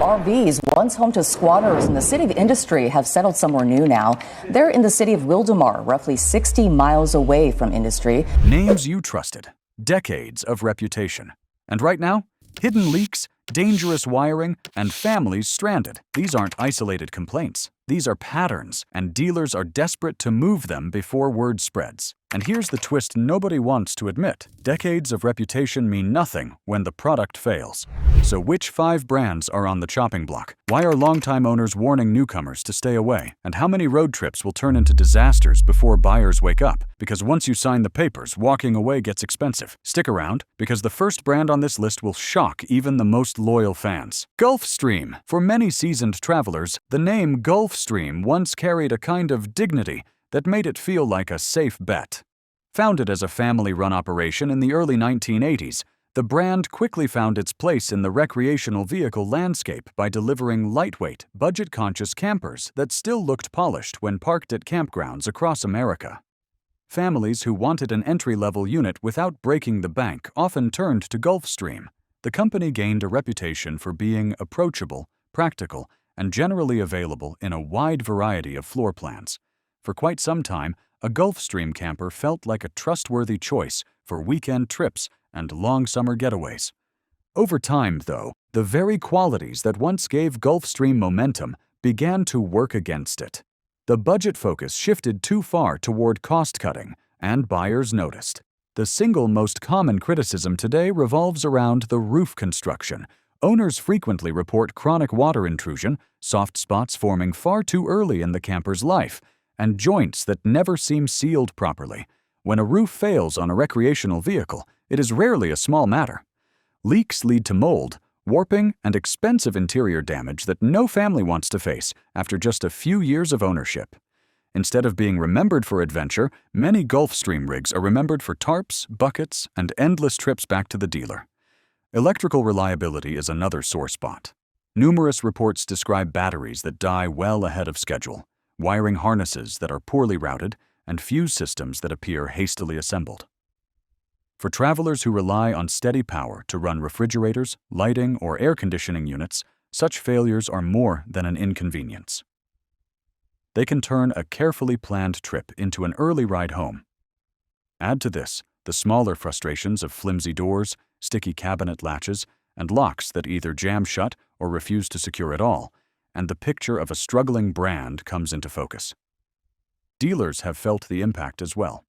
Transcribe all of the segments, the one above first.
RVs, once home to squatters in the city of Industry, have settled somewhere new now. They're in the city of Wildomar, roughly 60 miles away from Industry. Names you trusted, decades of reputation. And right now, hidden leaks, dangerous wiring, and families stranded. These aren't isolated complaints. These are patterns, and dealers are desperate to move them before word spreads. And here's the twist nobody wants to admit. Decades of reputation mean nothing when the product fails. So which 5 brands are on the chopping block? Why are longtime owners warning newcomers to stay away? And how many road trips will turn into disasters before buyers wake up? Because once you sign the papers, walking away gets expensive. Stick around, because the first brand on this list will shock even the most loyal fans. Gulfstream. For many seasoned travelers, the name Gulfstream once carried a kind of dignity that made it feel like a safe bet. Founded as a family-run operation in the early 1980s, the brand quickly found its place in the recreational vehicle landscape by delivering lightweight, budget-conscious campers that still looked polished when parked at campgrounds across America. Families who wanted an entry-level unit without breaking the bank often turned to Gulfstream. The company gained a reputation for being approachable, practical, and generally available in a wide variety of floor plans. For quite some time, a Gulfstream camper felt like a trustworthy choice for weekend trips and long summer getaways. Over time, though, the very qualities that once gave Gulfstream momentum began to work against it. The budget focus shifted too far toward cost-cutting, and buyers noticed. The single most common criticism today revolves around the roof construction. Owners frequently report chronic water intrusion, soft spots forming far too early in the camper's life, and joints that never seem sealed properly. When a roof fails on a recreational vehicle, it is rarely a small matter. Leaks lead to mold, warping, and expensive interior damage that no family wants to face after just a few years of ownership. Instead of being remembered for adventure, many Gulfstream rigs are remembered for tarps, buckets, and endless trips back to the dealer. Electrical reliability is another sore spot. Numerous reports describe batteries that die well ahead of schedule, wiring harnesses that are poorly routed, and fuse systems that appear hastily assembled. For travelers who rely on steady power to run refrigerators, lighting, or air conditioning units, such failures are more than an inconvenience. They can turn a carefully planned trip into an early ride home. Add to this the smaller frustrations of flimsy doors, sticky cabinet latches, and locks that either jam shut or refuse to secure at all, and the picture of a struggling brand comes into focus. Dealers have felt the impact as well.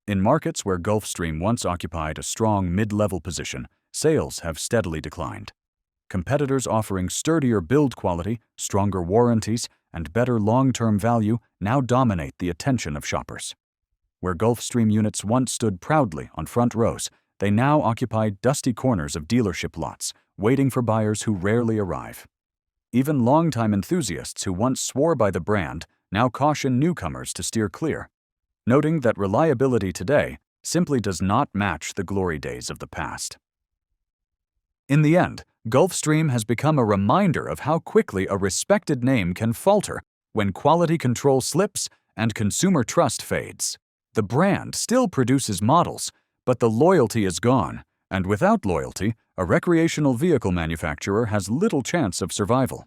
In markets where Gulfstream once occupied a strong mid-level position, sales have steadily declined. Competitors offering sturdier build quality, stronger warranties, and better long-term value now dominate the attention of shoppers. Where Gulfstream units once stood proudly on front rows, they now occupy dusty corners of dealership lots, waiting for buyers who rarely arrive. Even longtime enthusiasts who once swore by the brand now caution newcomers to steer clear, noting that reliability today simply does not match the glory days of the past. In the end, Gulfstream has become a reminder of how quickly a respected name can falter when quality control slips and consumer trust fades. The brand still produces models, but the loyalty is gone, and without loyalty, a recreational vehicle manufacturer has little chance of survival.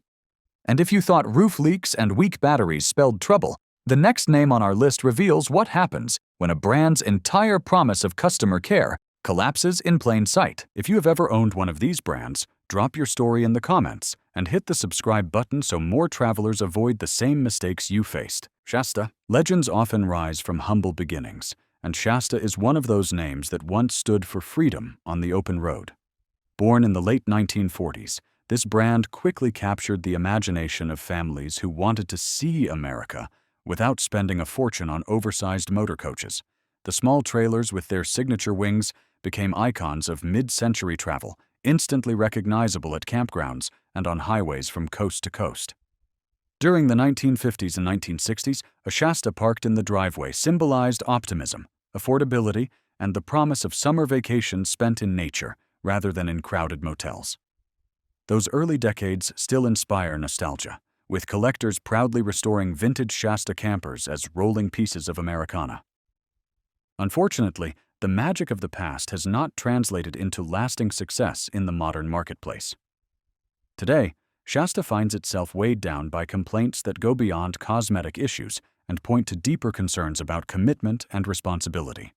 And if you thought roof leaks and weak batteries spelled trouble, the next name on our list reveals what happens when a brand's entire promise of customer care collapses in plain sight. If you have ever owned one of these brands, drop your story in the comments and hit the subscribe button so more travelers avoid the same mistakes you faced. Shasta. Legends often rise from humble beginnings, and Shasta is one of those names that once stood for freedom on the open road. Born in the late 1940s, this brand quickly captured the imagination of families who wanted to see America without spending a fortune on oversized motor coaches. The small trailers with their signature wings became icons of mid-century travel, instantly recognizable at campgrounds and on highways from coast to coast. During the 1950s and 1960s, a Shasta parked in the driveway symbolized optimism, affordability, and the promise of summer vacations spent in nature rather than in crowded motels. Those early decades still inspire nostalgia, with collectors proudly restoring vintage Shasta campers as rolling pieces of Americana. Unfortunately, the magic of the past has not translated into lasting success in the modern marketplace. Today, Shasta finds itself weighed down by complaints that go beyond cosmetic issues and point to deeper concerns about commitment and responsibility.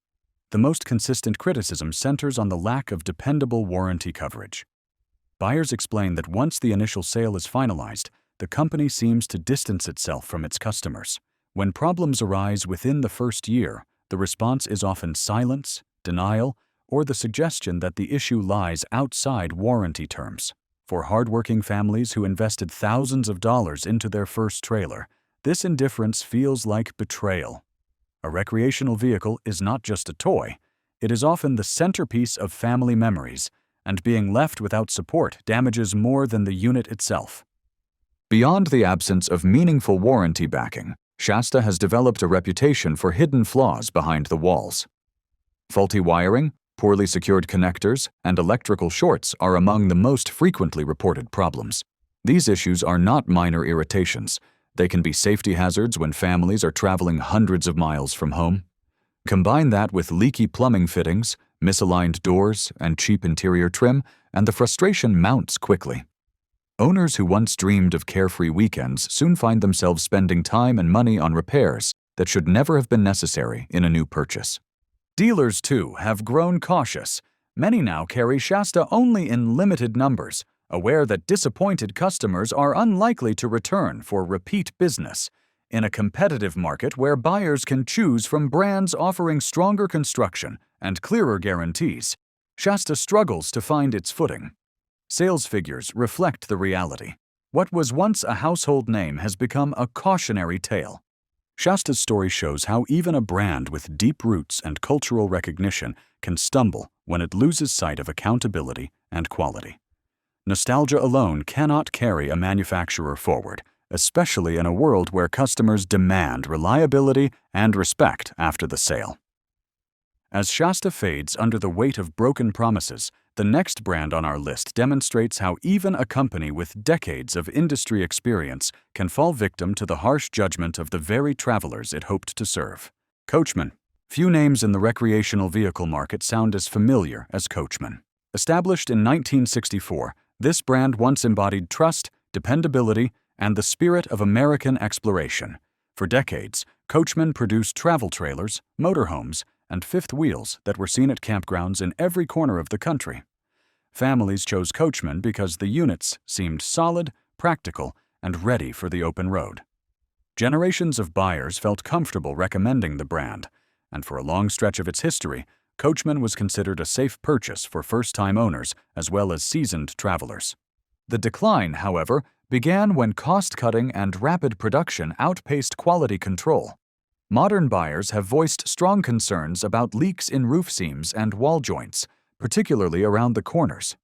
The most consistent criticism centers on the lack of dependable warranty coverage. Buyers explain that once the initial sale is finalized, the company seems to distance itself from its customers. When problems arise within the first year, the response is often silence, denial, or the suggestion that the issue lies outside warranty terms. For hardworking families who invested thousands of dollars into their first trailer, this indifference feels like betrayal. A recreational vehicle is not just a toy, it is often the centerpiece of family memories, and being left without support damages more than the unit itself. Beyond the absence of meaningful warranty backing, Shasta has developed a reputation for hidden flaws behind the walls. Faulty wiring, poorly secured connectors, and electrical shorts are among the most frequently reported problems. These issues are not minor irritations. They can be safety hazards when families are traveling hundreds of miles from home. Combine that with leaky plumbing fittings, misaligned doors, and cheap interior trim, and the frustration mounts quickly. Owners who once dreamed of carefree weekends soon find themselves spending time and money on repairs that should never have been necessary in a new purchase. Dealers, too, have grown cautious. Many now carry Shasta only in limited numbers, aware that disappointed customers are unlikely to return for repeat business. In a competitive market where buyers can choose from brands offering stronger construction and clearer guarantees, Shasta struggles to find its footing. Sales figures reflect the reality. What was once a household name has become a cautionary tale. Shasta's story shows how even a brand with deep roots and cultural recognition can stumble when it loses sight of accountability and quality. Nostalgia alone cannot carry a manufacturer forward, especially in a world where customers demand reliability and respect after the sale. As Shasta fades under the weight of broken promises, the next brand on our list demonstrates how even a company with decades of industry experience can fall victim to the harsh judgment of the very travelers it hoped to serve. Coachman. Few names in the recreational vehicle market sound as familiar as Coachman. Established in 1964, this brand once embodied trust, dependability, and the spirit of American exploration. For decades, Coachman produced travel trailers, motorhomes, and fifth wheels that were seen at campgrounds in every corner of the country. Families chose Coachman because the units seemed solid, practical, and ready for the open road. Generations of buyers felt comfortable recommending the brand, and for a long stretch of its history, Coachman was considered a safe purchase for first-time owners as well as seasoned travelers. The decline, however, began when cost-cutting and rapid production outpaced quality control. Modern buyers have voiced strong concerns about leaks in roof seams and wall joints, particularly around the corners,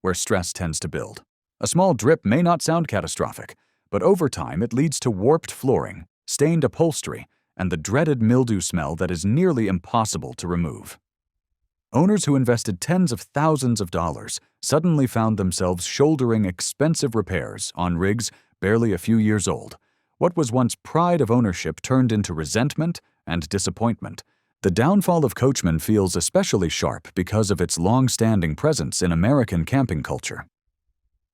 where stress tends to build. A small drip may not sound catastrophic, but over time it leads to warped flooring, stained upholstery, and the dreaded mildew smell that is nearly impossible to remove. Owners who invested tens of thousands of dollars suddenly found themselves shouldering expensive repairs on rigs barely a few years old. What was once pride of ownership turned into resentment and disappointment. The downfall of Coachman feels especially sharp because of its long-standing presence in American camping culture.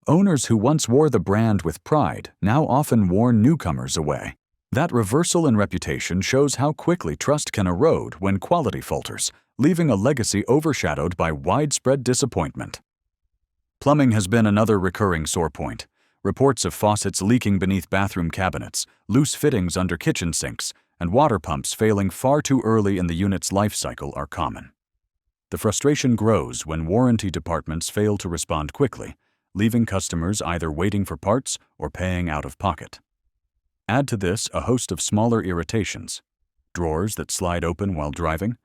Owners who once wore the brand with pride now often warn newcomers away. That reversal in reputation shows how quickly trust can erode when quality falters, leaving a legacy overshadowed by widespread disappointment. Plumbing has been another recurring sore point. Reports of faucets leaking beneath bathroom cabinets, loose fittings under kitchen sinks, and water pumps failing far too early in the unit's life cycle are common. The frustration grows when warranty departments fail to respond quickly, leaving customers either waiting for parts or paying out of pocket. Add to this a host of smaller irritations: drawers that slide open while driving,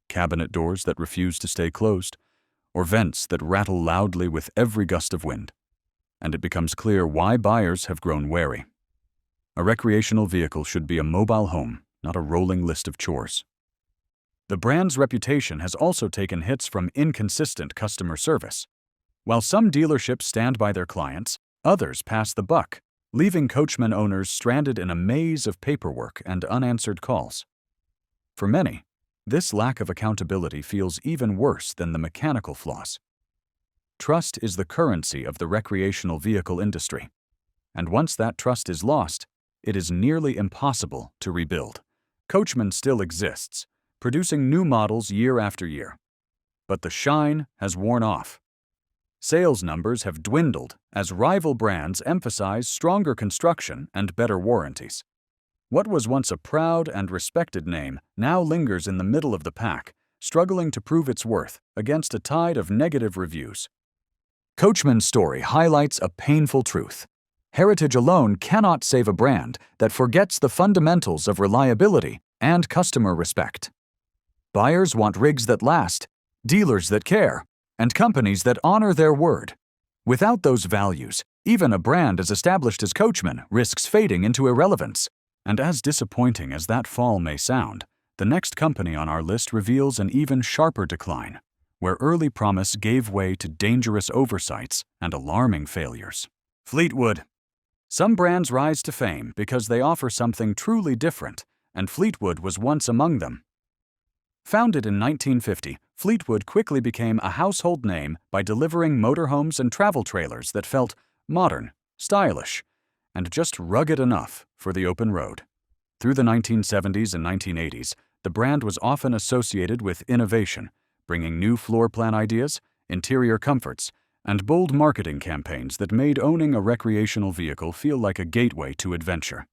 cabinet doors that refuse to stay closed, or vents that rattle loudly with every gust of wind. And it becomes clear why buyers have grown wary. A recreational vehicle should be a mobile home, not a rolling list of chores. The brand's reputation has also taken hits from inconsistent customer service. While some dealerships stand by their clients, others pass the buck, leaving Coachman owners stranded in a maze of paperwork and unanswered calls. For many, this lack of accountability feels even worse than the mechanical flaws. Trust is the currency of the recreational vehicle industry. And once that trust is lost, it is nearly impossible to rebuild. Coachman still exists, producing new models year after year. But the shine has worn off. Sales numbers have dwindled as rival brands emphasize stronger construction and better warranties. What was once a proud and respected name now lingers in the middle of the pack, struggling to prove its worth against a tide of negative reviews. Coachman's story highlights a painful truth. Heritage alone cannot save a brand that forgets the fundamentals of reliability and customer respect. Buyers want rigs that last, dealers that care, and companies that honor their word. Without those values, even a brand as established as Coachman risks fading into irrelevance. And as disappointing as that fall may sound, the next company on our list reveals an even sharper decline, where early promise gave way to dangerous oversights and alarming failures. Fleetwood. Some brands rise to fame because they offer something truly different, and Fleetwood was once among them. Founded in 1950, Fleetwood quickly became a household name by delivering motorhomes and travel trailers that felt modern, stylish, and just rugged enough for the open road. Through the 1970s and 1980s, the brand was often associated with innovation, bringing new floor plan ideas, interior comforts, and bold marketing campaigns that made owning a recreational vehicle feel like a gateway to adventure.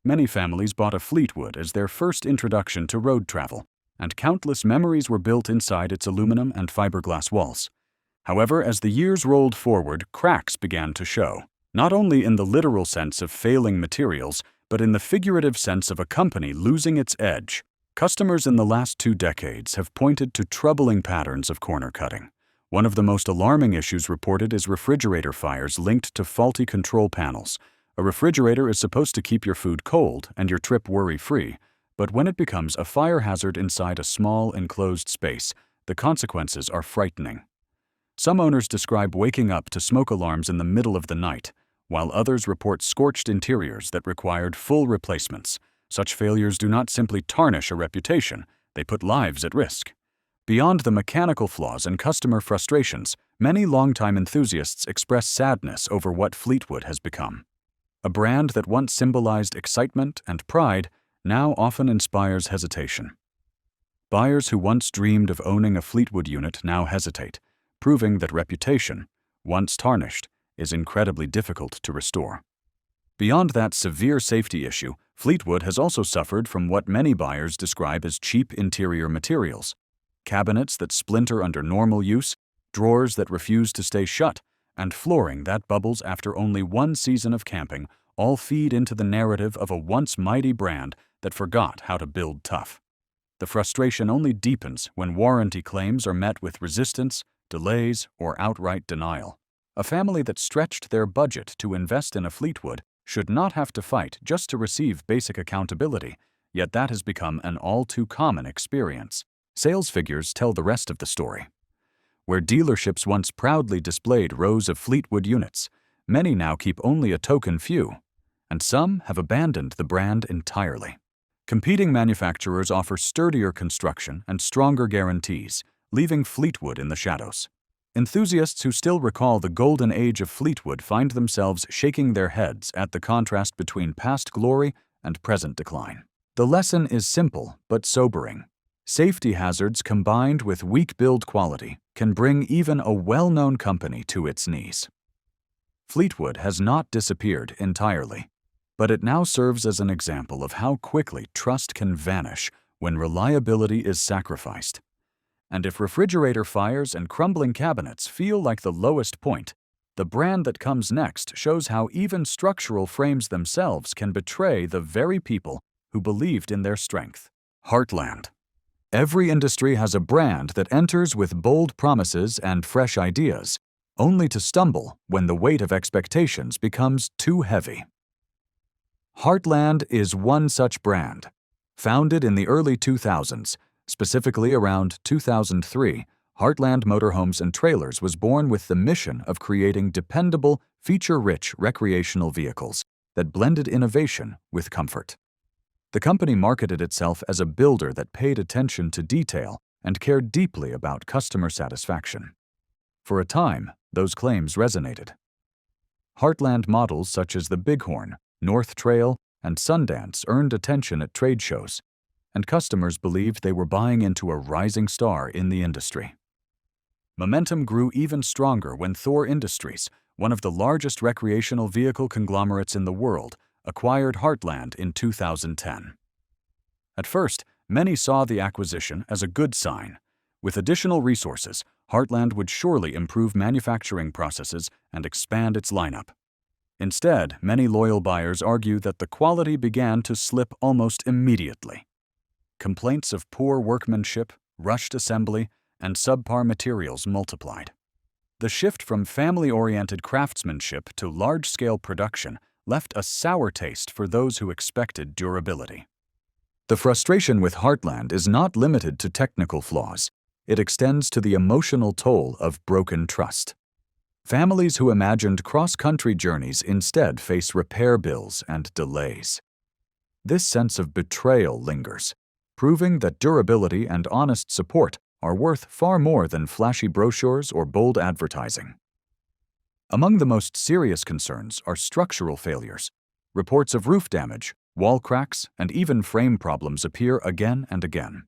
Many families bought a Fleetwood as their first introduction to road travel, and countless memories were built inside its aluminum and fiberglass walls. However, as the years rolled forward, cracks began to show, not only in the literal sense of failing materials, but in the figurative sense of a company losing its edge. Customers in the last 2 decades have pointed to troubling patterns of corner cutting. One of the most alarming issues reported is refrigerator fires linked to faulty control panels. A refrigerator is supposed to keep your food cold and your trip worry-free, but when it becomes a fire hazard inside a small, enclosed space, the consequences are frightening. Some owners describe waking up to smoke alarms in the middle of the night, while others report scorched interiors that required full replacements. Such failures do not simply tarnish a reputation, they put lives at risk. Beyond the mechanical flaws and customer frustrations, many longtime enthusiasts express sadness over what Fleetwood has become. A brand that once symbolized excitement and pride now often inspires hesitation. Buyers who once dreamed of owning a Fleetwood unit now hesitate, proving that reputation, once tarnished, is incredibly difficult to restore. Beyond that severe safety issue, Fleetwood has also suffered from what many buyers describe as cheap interior materials. Cabinets that splinter under normal use, drawers that refuse to stay shut, and flooring that bubbles after only 1 season of camping all feed into the narrative of a once mighty brand that forgot how to build tough. The frustration only deepens when warranty claims are met with resistance, delays, or outright denial. A family that stretched their budget to invest in a Fleetwood should not have to fight just to receive basic accountability, yet that has become an all-too-common experience. Sales figures tell the rest of the story. Where dealerships once proudly displayed rows of Fleetwood units, many now keep only a token few, and some have abandoned the brand entirely. Competing manufacturers offer sturdier construction and stronger guarantees, leaving Fleetwood in the shadows. Enthusiasts who still recall the golden age of Fleetwood find themselves shaking their heads at the contrast between past glory and present decline. The lesson is simple but sobering. Safety hazards combined with weak build quality can bring even a well-known company to its knees. Fleetwood has not disappeared entirely, but it now serves as an example of how quickly trust can vanish when reliability is sacrificed. And if refrigerator fires and crumbling cabinets feel like the lowest point, the brand that comes next shows how even structural frames themselves can betray the very people who believed in their strength. Heartland. Every industry has a brand that enters with bold promises and fresh ideas, only to stumble when the weight of expectations becomes too heavy. Heartland is one such brand. Founded in the early 2000s, specifically around 2003, Heartland Motorhomes and Trailers was born with the mission of creating dependable, feature-rich recreational vehicles that blended innovation with comfort. The company marketed itself as a builder that paid attention to detail and cared deeply about customer satisfaction. For a time, those claims resonated. Heartland models such as the Bighorn, North Trail, and Sundance earned attention at trade shows, and customers believed they were buying into a rising star in the industry. Momentum grew even stronger when Thor Industries, one of the largest recreational vehicle conglomerates in the world, acquired Heartland in 2010. At first, many saw the acquisition as a good sign. With additional resources, Heartland would surely improve manufacturing processes and expand its lineup. Instead, many loyal buyers argue that the quality began to slip almost immediately. Complaints of poor workmanship, rushed assembly, and subpar materials multiplied. The shift from family-oriented craftsmanship to large-scale production left a sour taste for those who expected durability. The frustration with Heartland is not limited to technical flaws. It extends to the emotional toll of broken trust. Families who imagined cross-country journeys instead face repair bills and delays. This sense of betrayal lingers, proving that durability and honest support are worth far more than flashy brochures or bold advertising. Among the most serious concerns are structural failures. Reports of roof damage, wall cracks, and even frame problems appear again and again.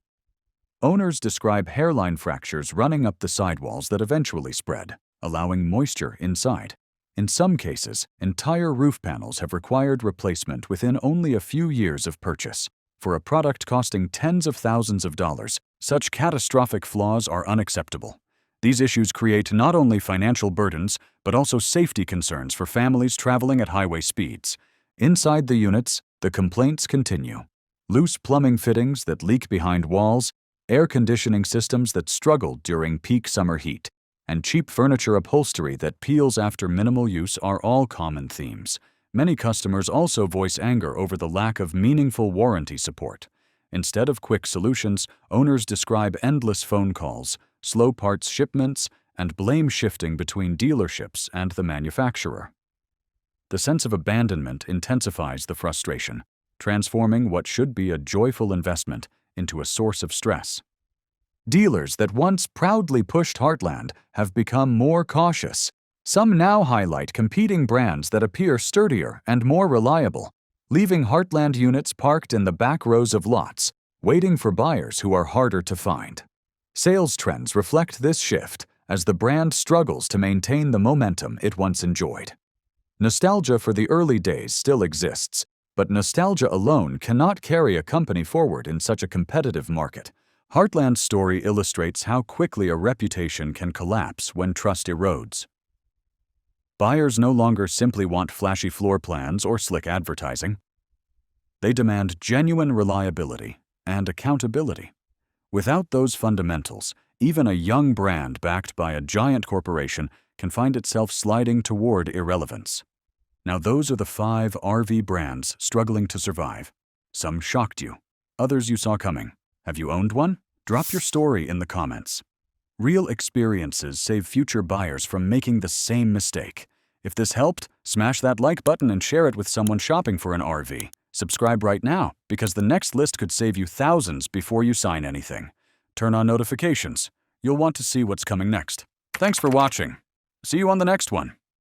Owners describe hairline fractures running up the sidewalls that eventually spread, allowing moisture inside. In some cases, entire roof panels have required replacement within only a few years of purchase. For a product costing tens of thousands of dollars, such catastrophic flaws are unacceptable. These issues create not only financial burdens, but also safety concerns for families traveling at highway speeds. Inside the units, the complaints continue. Loose plumbing fittings that leak behind walls, air conditioning systems that struggle during peak summer heat, and cheap furniture upholstery that peels after minimal use are all common themes. Many customers also voice anger over the lack of meaningful warranty support. Instead of quick solutions, owners describe endless phone calls, slow parts shipments, and blame shifting between dealerships and the manufacturer. The sense of abandonment intensifies the frustration, transforming what should be a joyful investment into a source of stress. Dealers that once proudly pushed Heartland have become more cautious. Some now highlight competing brands that appear sturdier and more reliable, leaving Heartland units parked in the back rows of lots, waiting for buyers who are harder to find. Sales trends reflect this shift as the brand struggles to maintain the momentum it once enjoyed. Nostalgia for the early days still exists, but nostalgia alone cannot carry a company forward in such a competitive market. Heartland's story illustrates how quickly a reputation can collapse when trust erodes. Buyers no longer simply want flashy floor plans or slick advertising. They demand genuine reliability and accountability. Without those fundamentals, even a young brand backed by a giant corporation can find itself sliding toward irrelevance. Now those are the 5 RV brands struggling to survive. Some shocked you, others you saw coming. Have you owned one? Drop your story in the comments. Real experiences save future buyers from making the same mistake. If this helped, smash that like button and share it with someone shopping for an RV. Subscribe right now, because the next list could save you thousands before you sign anything. Turn on notifications. You'll want to see what's coming next. Thanks for watching. See you on the next one.